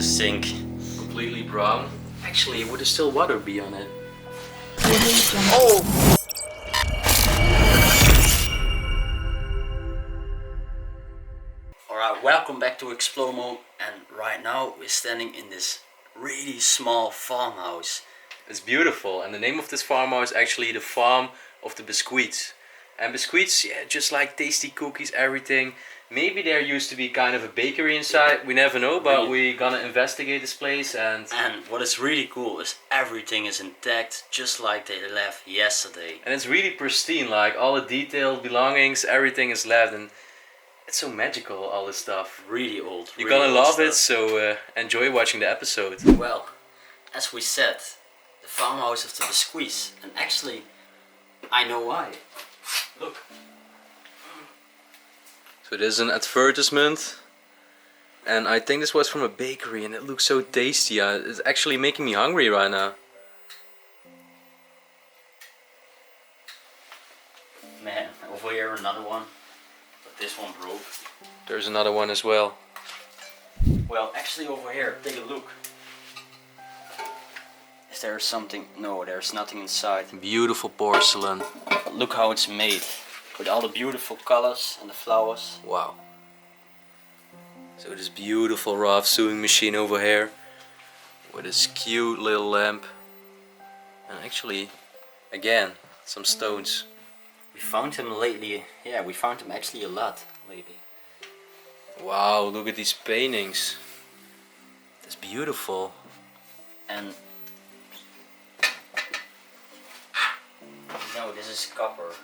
the sink. Completely brown. Actually, would there still water be on it? Oh! Alright, welcome back to Explomo, and right now we're standing in this really small farmhouse. It's beautiful, and the name of this farmhouse is actually the farm of the biscuits. And biscuits, yeah, just like tasty cookies, everything. Maybe there used to be kind of a bakery inside, we never know, but we're gonna investigate this place. And what is really cool is everything is intact, just like they left yesterday. And it's really pristine, like all the detailed belongings, everything is left, and it's so magical, all this stuff. Really old. You're really gonna old love stuff. it, so enjoy watching the episode. Well, as we said, the farmhouse of the biscuits, and actually, I know why. Look. So there's an advertisement, and I think this was from a bakery, and it looks so tasty. It's actually making me hungry right now. Man, over here another one, but this one broke. There's another one as well. Well, actually over here, take a look. Is there something? No, there's nothing inside. Beautiful porcelain. But look how it's made, with all the beautiful colors and the flowers. Wow. So this beautiful rough sewing machine over here, with this cute little lamp, and actually, again, some stones. We found him lately. Yeah, we found him actually a lot lately. Wow, look at these paintings. That's beautiful. And no, this is copper.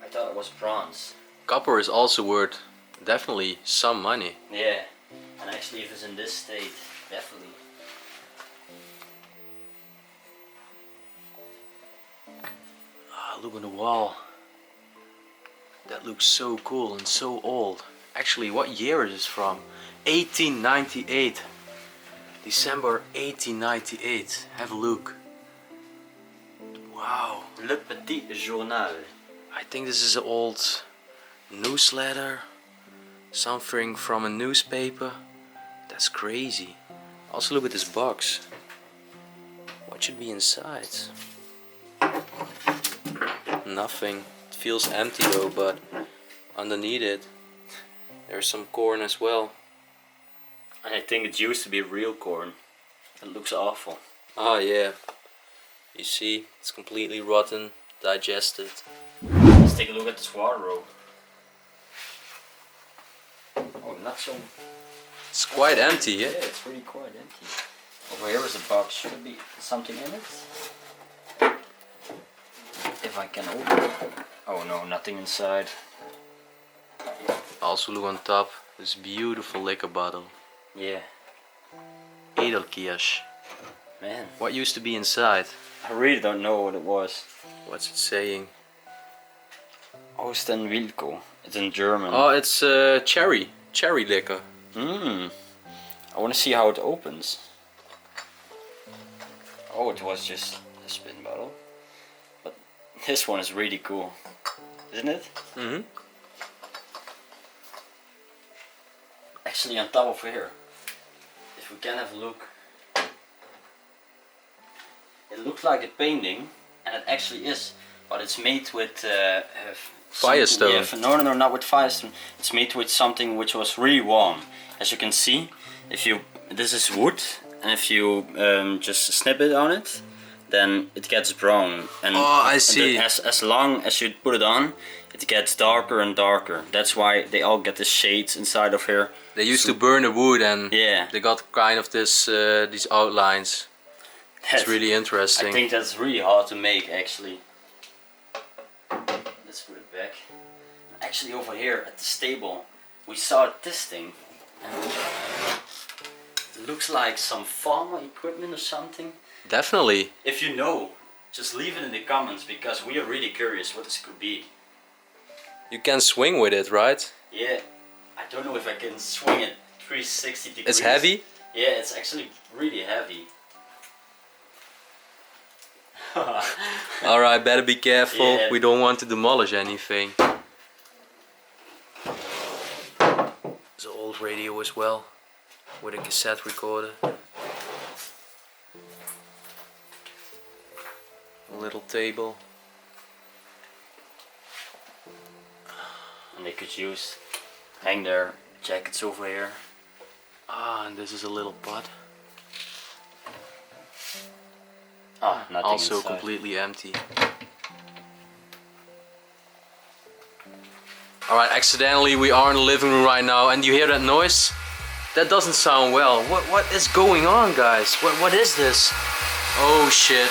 I thought it was bronze. Copper is also worth definitely some money. Yeah, and actually if it's in this state, definitely. Ah, look on the wall. That looks so cool and so old. Actually, what year is this from? 1898. December 1898. Have a look. Wow. Le Petit Journal. I think this is an old newsletter. Something from a newspaper. That's crazy. Also look at this box. What should be inside? Nothing. It feels empty though, but underneath it there's some corn as well. I think it used to be real corn. It looks awful. Ah yeah. You see, it's completely rotten, digested. Let's take a look at this wardrobe. Oh, not so... It's quite empty, yeah? Yeah, it's really quite empty. Over here is a box. Should be something in it. If I can open it. Oh no, nothing inside. Also look on top, this beautiful liquor bottle. Yeah. Edelkirsch. Man. What used to be inside? I really don't know what it was. What's it saying? Osten Wilko. It's in German. Oh, it's cherry liquor. I want to see how it opens. Oh, it was just a spin bottle. But this one is really cool. Isn't it? Mm-hmm. Actually on top of here, if we can have a look, it looks like a painting, and it actually is, but it's made with Firestone. Yeah, no, not with firestone. It's made with something which was really warm. As you can see, this is wood, and if you just snip it on it, then it gets brown. And oh, I see. As long as you put it on, it gets darker and darker. That's why they all get the shades inside of here. They used to burn the wood, and yeah, they got kind of this these outlines. It's really interesting. I think that's really hard to make, actually. Let's put it back. Actually, over here at the stable, we saw this thing. And it looks like some farmer equipment or something. Definitely. If you know, just leave it in the comments, because we are really curious what this could be. You can swing with it, right? Yeah, I don't know if I can swing it 360 degrees. It's heavy? Yeah, it's actually really heavy. Alright, better be careful. Yeah. We don't want to demolish anything. There's an old radio as well, with a cassette recorder. little table. And they could hang their jackets over here. Ah, and this is a little pot. Ah, nothing Also inside. completely empty. Alright, accidentally we are in the living room right now, and you hear that noise? That doesn't sound well. What is going on, guys? What is this? Oh shit.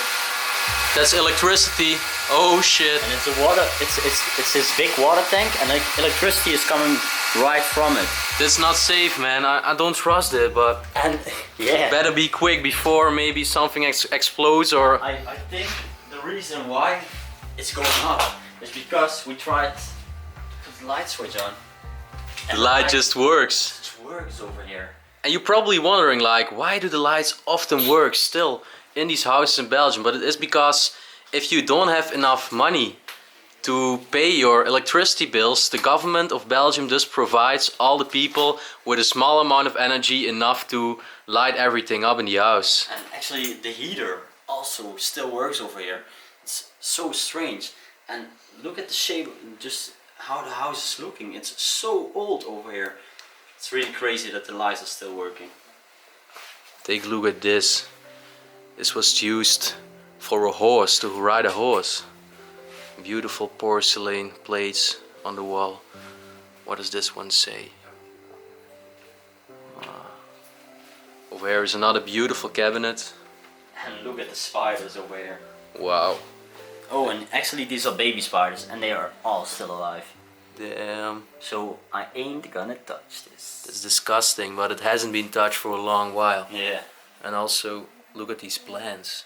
That's electricity. Oh shit. And it's a water. It's this big water tank, and electricity is coming right from it. That's not safe, man. I don't trust it, but And yeah, better be quick before maybe something explodes or... I think the reason why it's going up is because we tried to put the light switch on. The light just works. It works over here. And you're probably wondering, like, why do the lights often work still in these houses in Belgium? But it is because if you don't have enough money to pay your electricity bills, the government of Belgium just provides all the people with a small amount of energy enough to light everything up in the house. And actually the heater also still works over here. It's so strange. And look at the shape, just how the house is looking. It's so old over here. It's really crazy that the lights are still working. Take a look at this. This was used for a horse, to ride a horse. Beautiful porcelain plates on the wall. What does this one say? Over here is another beautiful cabinet. And look at the spiders over here. Wow. Oh, and actually these are baby spiders, and they are all still alive. Damn. So I ain't gonna touch this. It's disgusting, but it hasn't been touched for a long while. Yeah. And also, look at these plants.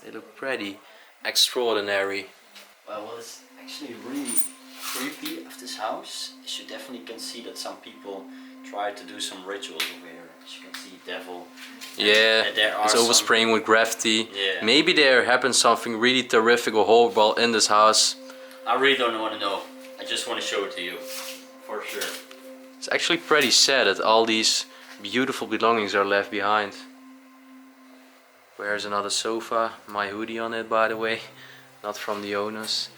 They look pretty extraordinary. Well, what is actually really creepy of this house is you definitely can see that some people try to do some rituals over here. As you can see, devil. Yeah, And there are it's some- overspraying with graffiti. Yeah. Maybe there happened something really terrific or horrible in this house. I really don't want to know. I just want to show it to you, for sure. It's actually pretty sad that all these beautiful belongings are left behind. Where's another sofa? My hoodie on it, by the way. Not from the owners.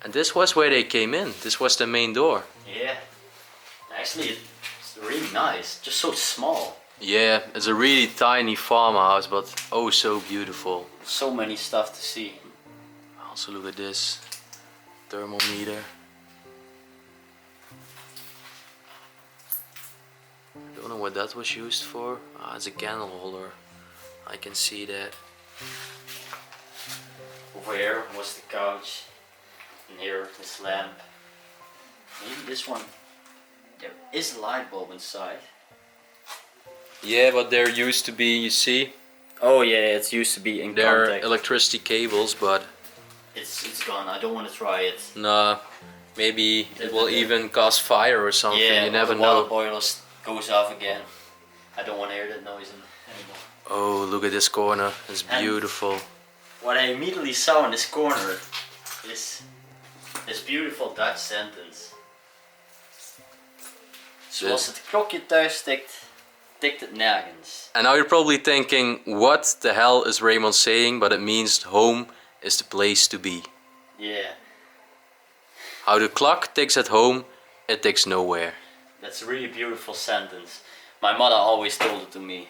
And this was where they came in. This was the main door. Yeah. Actually, it's really nice. Just so small. Yeah, it's a really tiny farmhouse, but oh so beautiful. So many stuff to see. Also look at this thermometer. I don't know what that was used for. Ah, it's a candle holder. I can see that. Over here was the couch. And here this lamp. Maybe this one. There is a light bulb inside. Yeah, but there used to be, you see, Oh yeah, it used to be in there are contact. electricity cables, but It's gone. I don't want to try it. nah, maybe it will even cause fire or something. Yeah, You never the water know. boiler goes off again. I don't want to hear that noise anymore. Oh, look at this corner. It's And- beautiful. What I immediately saw in this corner is this beautiful Dutch sentence. Zoals het klokje thuis tikt, tikt het nergens. And now you're probably thinking, what the hell is Raymond saying? But it means home is the place to be. Yeah, How the clock ticks at home, it ticks nowhere. that's a really beautiful sentence. My mother always told it to me.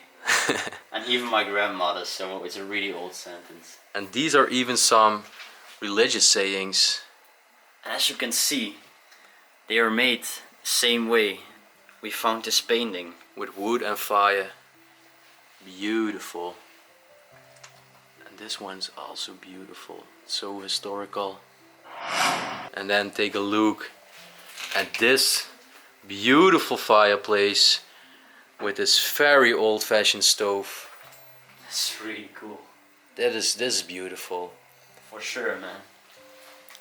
And even my grandmother, so it's a really old sentence. And these are even some religious sayings. And as you can see, they are made same way. We found this painting. With wood and fire. Beautiful. And this one's also beautiful. So historical. And then take a look at this beautiful fireplace with this very old-fashioned stove. That's really cool. This is beautiful. For sure, man.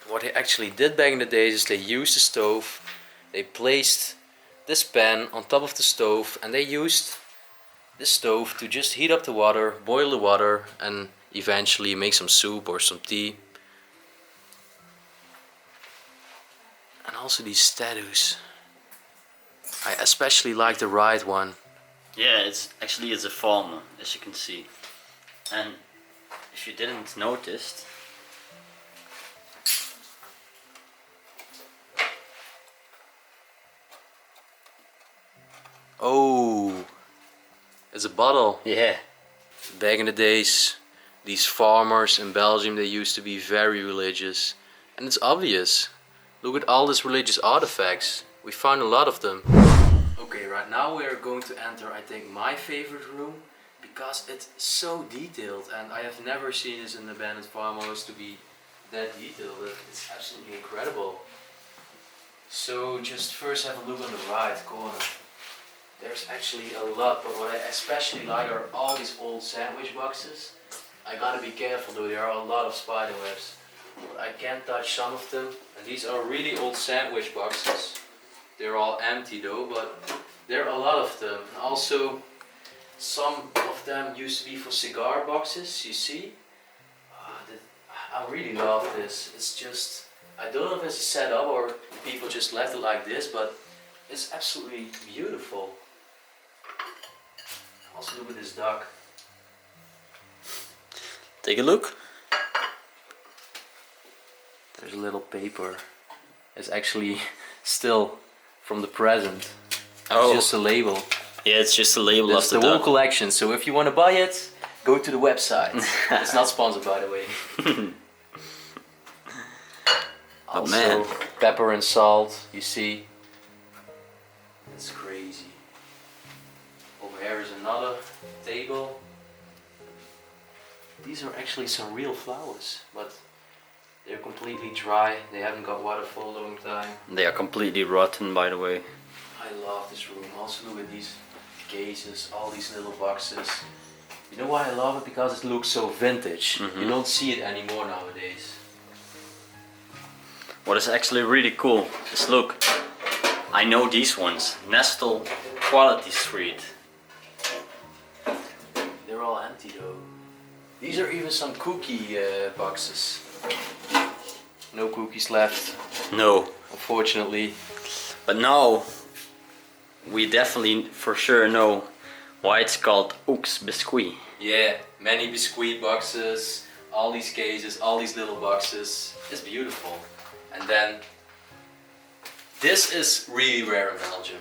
What they actually did back in the days is they used the stove, they placed this pan on top of the stove, and they used the stove to just heat up the water, boil the water, and eventually make some soup or some tea. And also these statues. I especially like the right one. Yeah, it's a farmer, as you can see. And if you didn't notice, Oh, it's a bottle. Yeah. Back in the days, these farmers in Belgium, they used to be very religious. And it's obvious. Look at all these religious artifacts. We found a lot of them. Okay, right now we are going to enter, I think, my favorite room. Because it's so detailed, and I have never seen this in an abandoned farmhouse to be that detailed. It's absolutely incredible. So just first have a look on the right corner. There's actually a lot, but what I especially like are all these old sandwich boxes. I gotta be careful though, there are a lot of spider webs. But I can't touch some of them. And these are really old sandwich boxes. They're all empty though, but there are a lot of them. Also, some of them used to be for cigar boxes, you see? I really love this. It's just, I don't know if it's a setup or people just left it like this, but it's absolutely beautiful. Also look at this duck. Take a look. There's a little paper. It's actually still from the present. Oh. It's just a label. Yeah, it's just a label That's of the the whole duck. collection, so if you want to buy it, go to the website. It's not sponsored, by the way. Also, man. pepper and salt, you see. It's crazy. Over here is another table. These are actually some real flowers, but they're completely dry. They haven't got water for a long time. They are completely rotten, by the way. I love this room. Also look at these cases, all these little boxes. You know why I love it? Because it looks so vintage. You don't see it anymore nowadays. What is actually really cool is, look, I know these ones. Nestle Quality Street. They're all empty though. These are even some cookie boxes. No cookies left, No. unfortunately. But now, we definitely for sure know why it's called Oaks Biscuit. Yeah, many biscuit boxes, all these cases, all these little boxes. It's beautiful. And then, this is really rare in Belgium.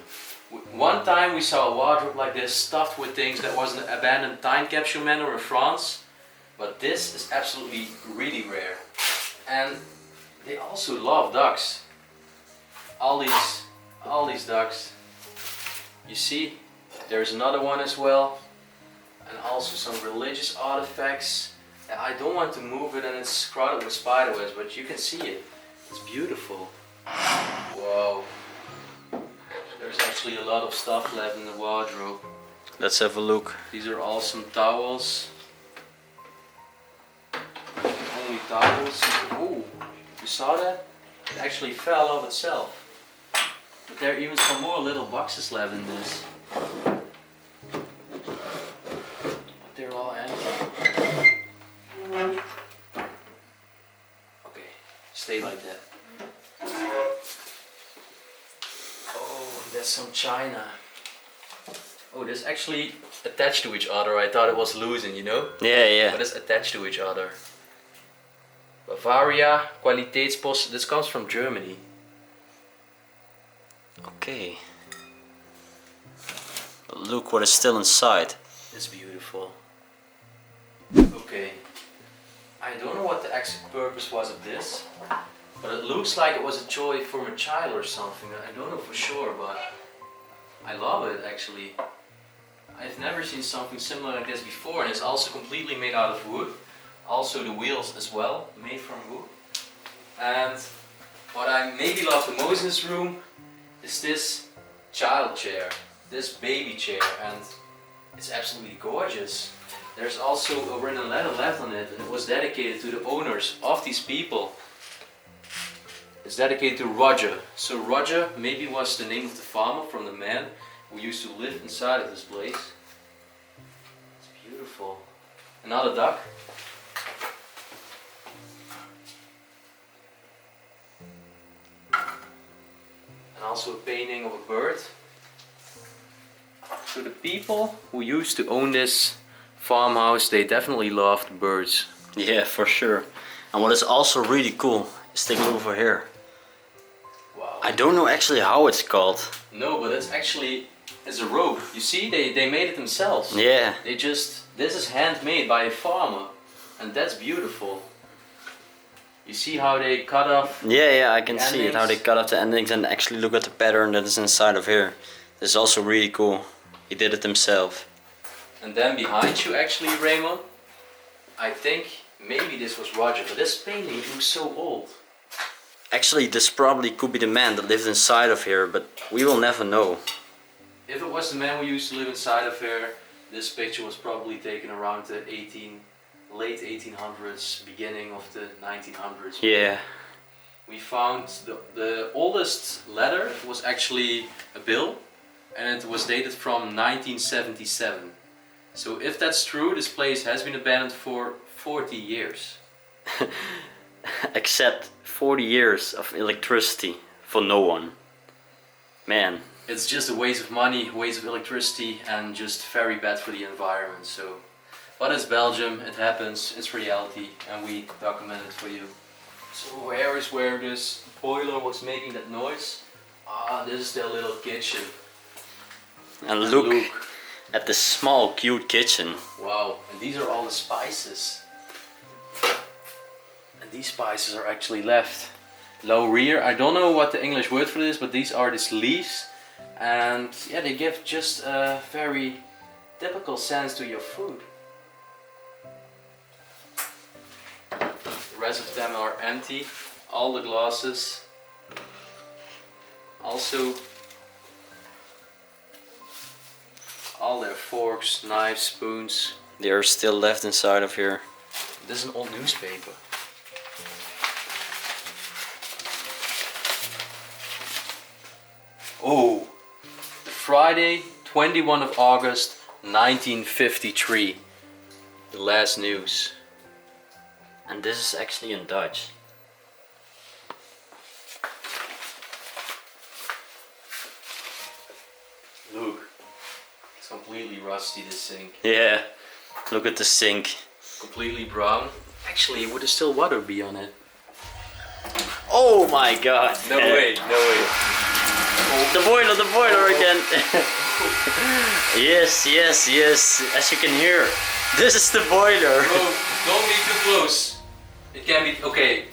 One time we saw a wardrobe like this stuffed with things that was an abandoned time capsule manor in France. But this is absolutely really rare. And they also love ducks. All these ducks. You see, there's another one as well. And also some religious artifacts. And I don't want to move it and it's crowded with spiderwebs, but you can see it. It's beautiful. Whoa. There's actually a lot of stuff left in the wardrobe. Let's have a look. These are all some towels. Only towels. Oh, you saw that? It actually fell off itself. But there are even some more little boxes left in this. But they're all empty. Okay, stay like that. Oh, that's some china. Oh, that's actually attached to each other. I thought it was loosened, you know? Yeah, yeah. But it's attached to each other. Bavaria Qualitätspost. This comes from Germany. Okay. Look what is still inside. It's beautiful. Okay. I don't know what the exact purpose was of this, but it looks like it was a toy from a child or something. I don't know for sure, but I love it actually. I've never seen something similar like this before, and it's also completely made out of wood. Also the wheels as well, made from wood. And what I maybe love the most in this room is this child chair, this baby chair, and it's absolutely gorgeous. There's also a written letter left on it, and it was dedicated to the owners of these people. It's dedicated to Roger. So Roger maybe was the name of the farmer from the man who used to live inside of this place. It's beautiful. Another duck. And also a painting of a bird. So the people who used to own this farmhouse, they definitely loved birds. Yeah, for sure. And what is also really cool is, take a look over here. Wow. I don't know actually how it's called. No, but it's actually is a rope. You see, they made it themselves. Yeah. This is handmade by a farmer, and that's beautiful. You see how they cut off? Yeah, I can the see it, how they endings? cut off the endings and actually look at the pattern that is inside of here. This is also really cool. He did it himself. And then behind you actually, Raymond, I think maybe this was Roger, but this painting looks so old. Actually, this probably could be the man that lived inside of here, but we will never know. If it was the man who used to live inside of here, this picture was probably taken around the late 1800s, beginning of the 1900s. Yeah. We found the oldest letter was actually a bill, and it was dated from 1977. So if that's true, this place has been abandoned for 40 years. Except 40 years of electricity for no one. Man. It's just a waste of money, waste of electricity, and just very bad for the environment. So, but it's Belgium, it happens, it's reality, and we document it for you. So here is where this boiler was making that noise. This is their little kitchen. And look at the small cute kitchen. Wow, and these are all the spices. And these spices are actually left. Laurier, I don't know what the English word for this, but these are these leaves. And yeah, they give just a very typical sense to your food. The rest of them are empty. All the glasses. Also all their forks, knives, spoons. They are still left inside of here. This is an old newspaper. Oh, Friday, 21 of August, 1953. The last news. And this is actually in Dutch. Look, it's completely rusty, this sink. Yeah, look at the sink. Completely brown. Actually, would there still water be on it? Oh my god. No way, no way. The boiler again. Yes, as you can hear. This is the boiler. Bro, don't be too close. It can be, okay.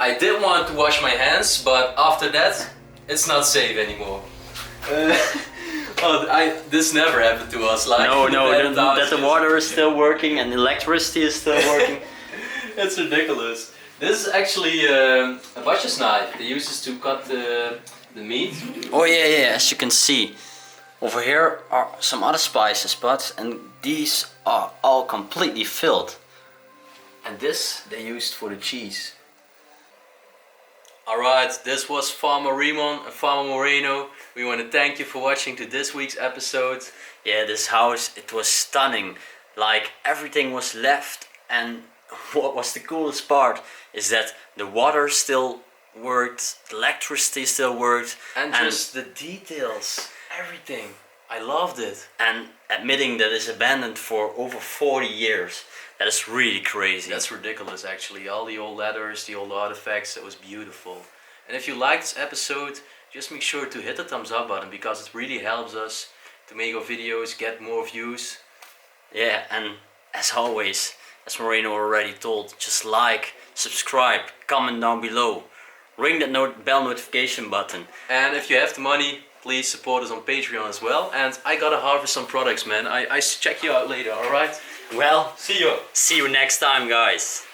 I did want to wash my hands, but after that, it's not safe anymore. This never happened to us. Like No, that the water is still working and electricity is still working. It's ridiculous. This is actually a butcher's knife. They use this to cut the meat. Oh yeah, as you can see. Over here are some other spices, and these are all completely filled. And this they used for the cheese. Alright, this was Farmer Raymond and Farmer Moreno. We want to thank you for watching to this week's episode. Yeah, this house, it was stunning. Like everything was left, and what was the coolest part is that the water still worked, the electricity still worked, and just the details, everything. I loved it. And admitting that it's abandoned for over 40 years, that is really crazy. That's ridiculous actually. All the old letters, the old artifacts, that was beautiful. And if you liked this episode, just make sure to hit the thumbs up button, because it really helps us to make our videos, get more views. Yeah, and as always, as Moreno already told, just like, subscribe, comment down below, ring that bell notification button. And if you have the money, please support us on Patreon as well. And I gotta harvest some products, man. I check you out later, alright? Well, see you next time, guys.